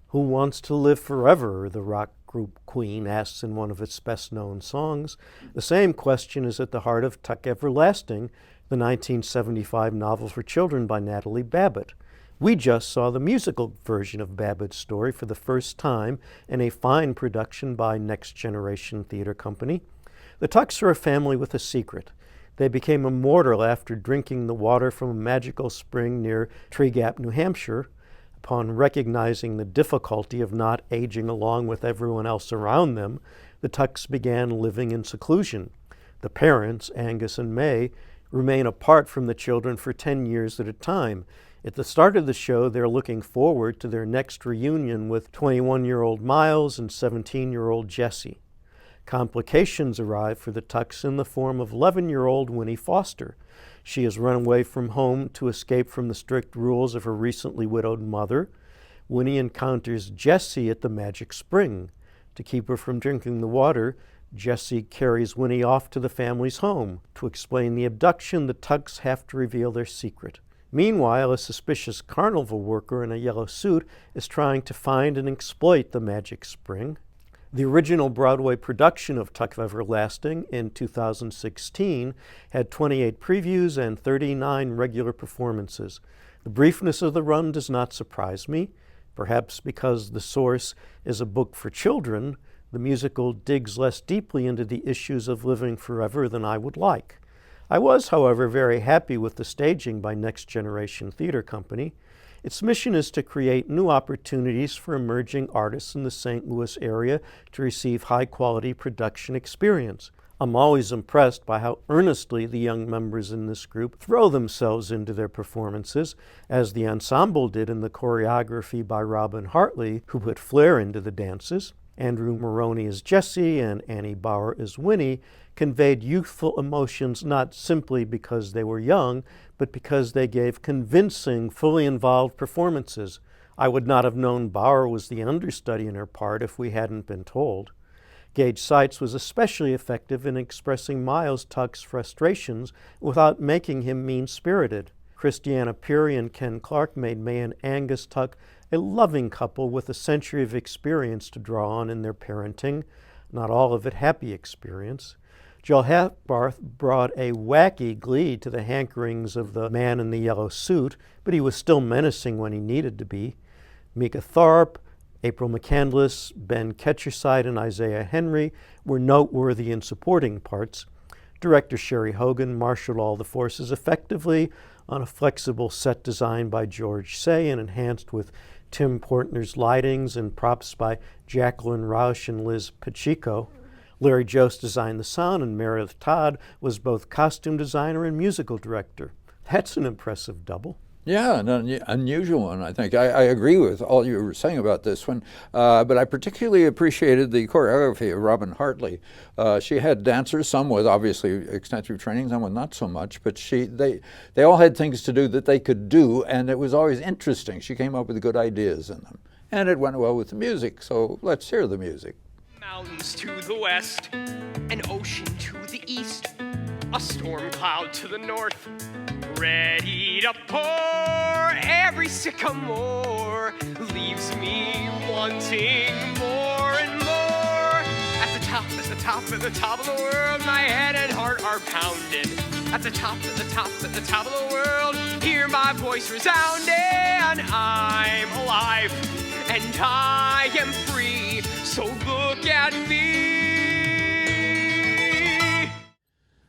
Who wants to live forever? The rock group Queen asks in one of its best-known songs. The same question is at the heart of Tuck Everlasting, the 1975 novel for children by Natalie Babbitt. We just saw the musical version of Babbitt's story for the first time in a fine production by Next Generation Theater Company. The Tucks are a family with a secret. They became immortal after drinking the water from a magical spring near Tree Gap, New Hampshire. Upon recognizing the difficulty of not aging along with everyone else around them, the Tucks began living in seclusion. The parents, Angus and May, remain apart from the children for 10 years at a time. At the start of the show, they're looking forward to their next reunion with 21-year-old Miles and 17-year-old Jessie. Complications arrive for the Tucks in the form of 11-year-old Winnie Foster. She has run away from home to escape from the strict rules of her recently widowed mother. Winnie encounters Jessie at the Magic Spring. To keep her from drinking the water, Jessie carries Winnie off to the family's home. To explain the abduction, the Tucks have to reveal their secret. Meanwhile, a suspicious carnival worker in a yellow suit is trying to find and exploit the Magic Spring. The original Broadway production of Tuck Everlasting in 2016 had 28 previews and 39 regular performances. The briefness of the run does not surprise me. Perhaps because the source is a book for children, the musical digs less deeply into the issues of living forever than I would like. I was, however, very happy with the staging by Next Generation Theater Company. Its mission is to create new opportunities for emerging artists in the St. Louis area to receive high-quality production experience. I'm always impressed by how earnestly the young members in this group throw themselves into their performances, as the ensemble did in the choreography by Robin Hartley, who put flair into the dances. Andrew Maroney as Jessie and Annie Bauer as Winnie conveyed youthful emotions not simply because they were young, but because they gave convincing, fully involved performances. I would not have known Bauer was the understudy in her part if we hadn't been told. Gage Seitz was especially effective in expressing Miles Tuck's frustrations without making him mean-spirited. Christiana Peary and Ken Clark made May and Angus Tuck a loving couple with a century of experience to draw on in their parenting, not all of it happy experience. Joel Hathbarth brought a wacky glee to the hankerings of the man in the yellow suit, but he was still menacing when he needed to be. Mika Tharp, April McCandless, Ben Ketcherside, and Isaiah Henry were noteworthy in supporting parts. Director Sherry Hogan marshaled all the forces effectively on a flexible set designed by George Say and enhanced with Tim Portner's lightings and props by Jacqueline Rausch and Liz Pacheco. Larry Jost designed the sound, and Meredith Todd was both costume designer and musical director. That's an impressive double. Yeah, an unusual one, I think. I agree with all you were saying about this one, but I particularly appreciated the choreography of Robin Hartley. She had dancers, some with obviously extensive training, some with not so much, but they all had things to do that they could do, and it was always interesting. She came up with good ideas in them, and it went well with the music, so let's hear the music. Mountains to the west, an ocean to the east, a storm cloud to the north, ready to pour. Every sycamore leaves me wanting more and more. At the top, at the top, at the top of the world, my head and heart are pounding. At the top, at the top, at the top of the world, hear my voice resounding. I'm alive and I am free, so look at me.